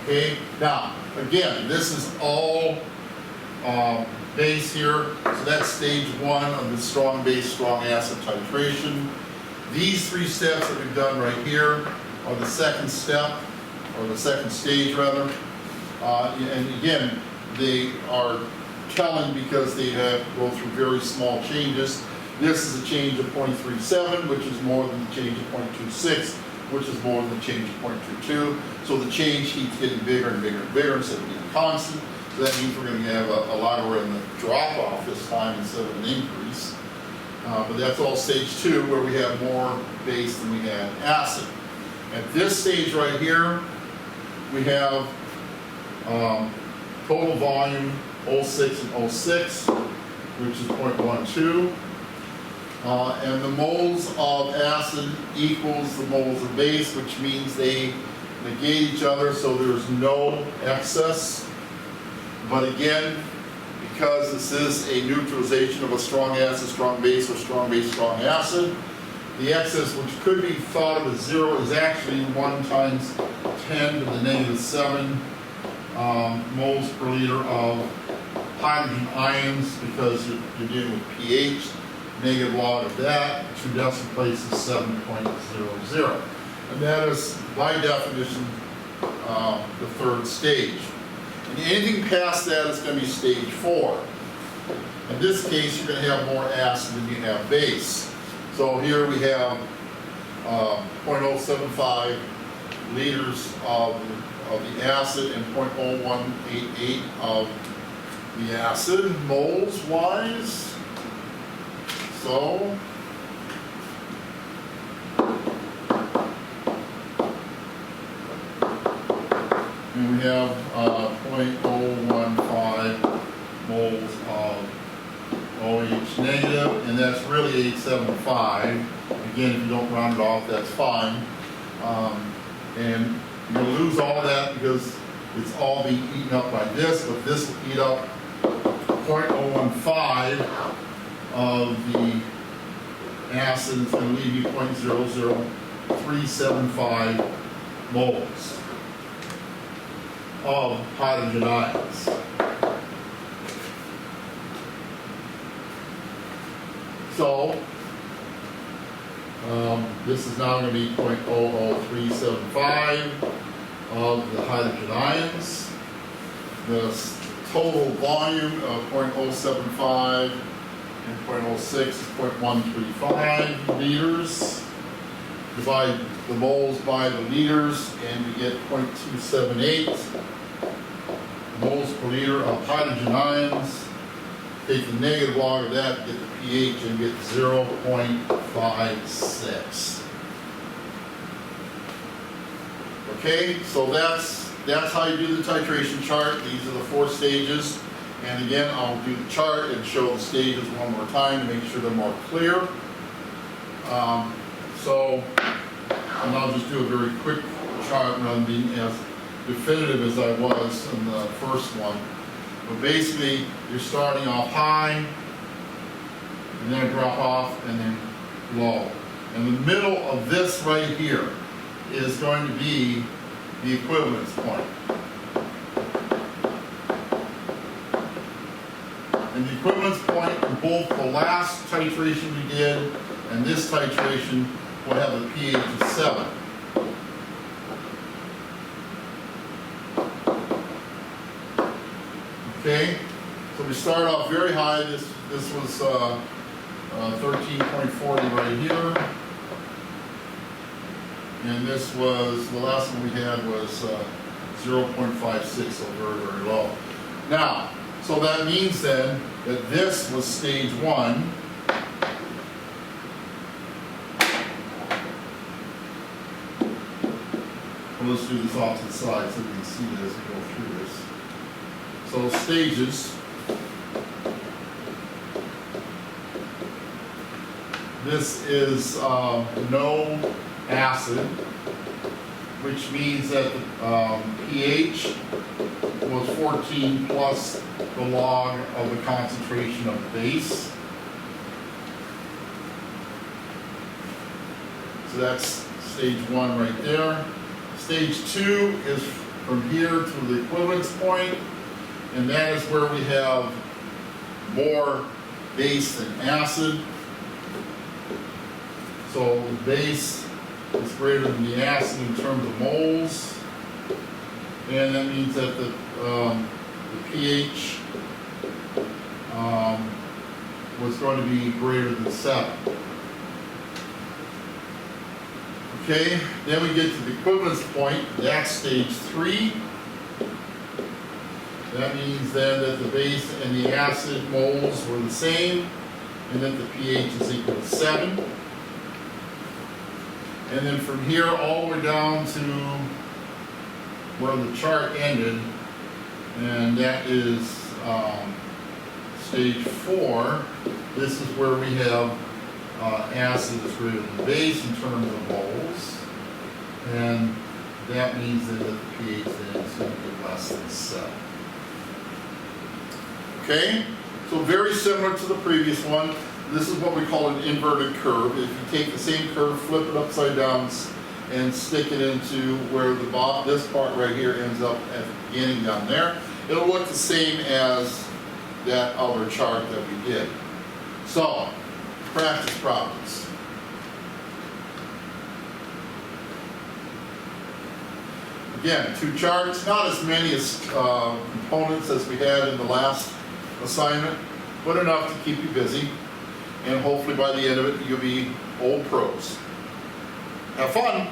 Okay, now, again, this is all base here, so that's stage one of the strong base, strong acid titration. These three steps that we've done right here are the second step, or the second stage rather. And again, they are telling because they have to go through very small changes. This is a change of 0.37, which is more than the change of 0.26, which is more than the change of 0.22. So the change keeps getting bigger and bigger and bigger instead of being constant. So that means we're going to have a logarithmic drop off this time instead of an increase. But that's all stage two, where we have more base than we had acid. At this stage right here, we have total volume 06 and 06, which is 0.12. And the moles of acid equals the moles of base, which means they negate each other, so there's no excess. But again, because this is a neutralization of a strong acid, strong base, or strong base, strong acid, the excess, which could be thought of as 0, is actually 1 times 10 to the negative 7 moles per liter of hydrogen ions, because you're dealing with pH. Negative log of that, 2 decimal places, 7.00. And that is, by definition, the third stage. And anything past that is going to be stage 4. In this case, you're going to have more acid than you have base. So here we have 0.075 liters of the acid and 0.0188 of the acid, moles wise. So and we have 0.015 moles of OH negative, and that's really 875. Again, if you don't round it off, that's fine. And you're going to lose all that because it's all being eaten up by this, but this will eat up 0.015 of the acid. It's going to leave you 0.00375 moles of hydrogen ions. So this is now going to be 0.00375 of the hydrogen ions. The total volume of 0.075 and 0.06 is 0.135 liters. Divide the moles by the liters and you get 0.278 moles per liter of hydrogen ions. Take the negative log of that, get the pH, and get 0.56. Okay, so that's how you do the titration chart. These are the 4 stages. And again, I'll do the chart and show the stages one more time to make sure they're more clear. And I'll just do a very quick chart rather than being as definitive as I was in the first one. But basically, you're starting off high, and then drop off, and then low. And the middle of this right here is going to be the equivalence point. And the equivalence point in both the last titration we did and this titration will have a pH of 7. Okay, so we start off very high. This was 13.40 right here, and this was the last one we had was 0.56, so very, very low. Now, so that means then that this was stage 1. Well, let's do this off to the side so we can see it as we go through this. So stages. This is no acid, which means that the pH was 14 plus the log of the concentration of base. So that's stage 1 right there. Stage 2 is from here to the equivalence point, and that is where we have more base than acid. So the base is greater than the acid in terms of moles, and that means that the pH was going to be greater than 7. Okay, then we get to the equivalence point, that's stage 3. That means then that the base and the acid moles were the same, and that the pH is equal to 7. And then from here all the way down to where the chart ended, and that is stage 4. This is where we have acid is greater than base in terms of moles, and that means that the pH then is going to be less than 7. Okay, so very similar to the previous one. This is what we call an inverted curve. If you take the same curve, flip it upside down, and stick it into where the this part right here ends up at the beginning down there, it'll look the same as that other chart that we did. So, practice problems. Again, 2 charts, not as many as components as we had in the last assignment, but enough to keep you busy. And hopefully by the end of it, you'll be old pros. Have fun.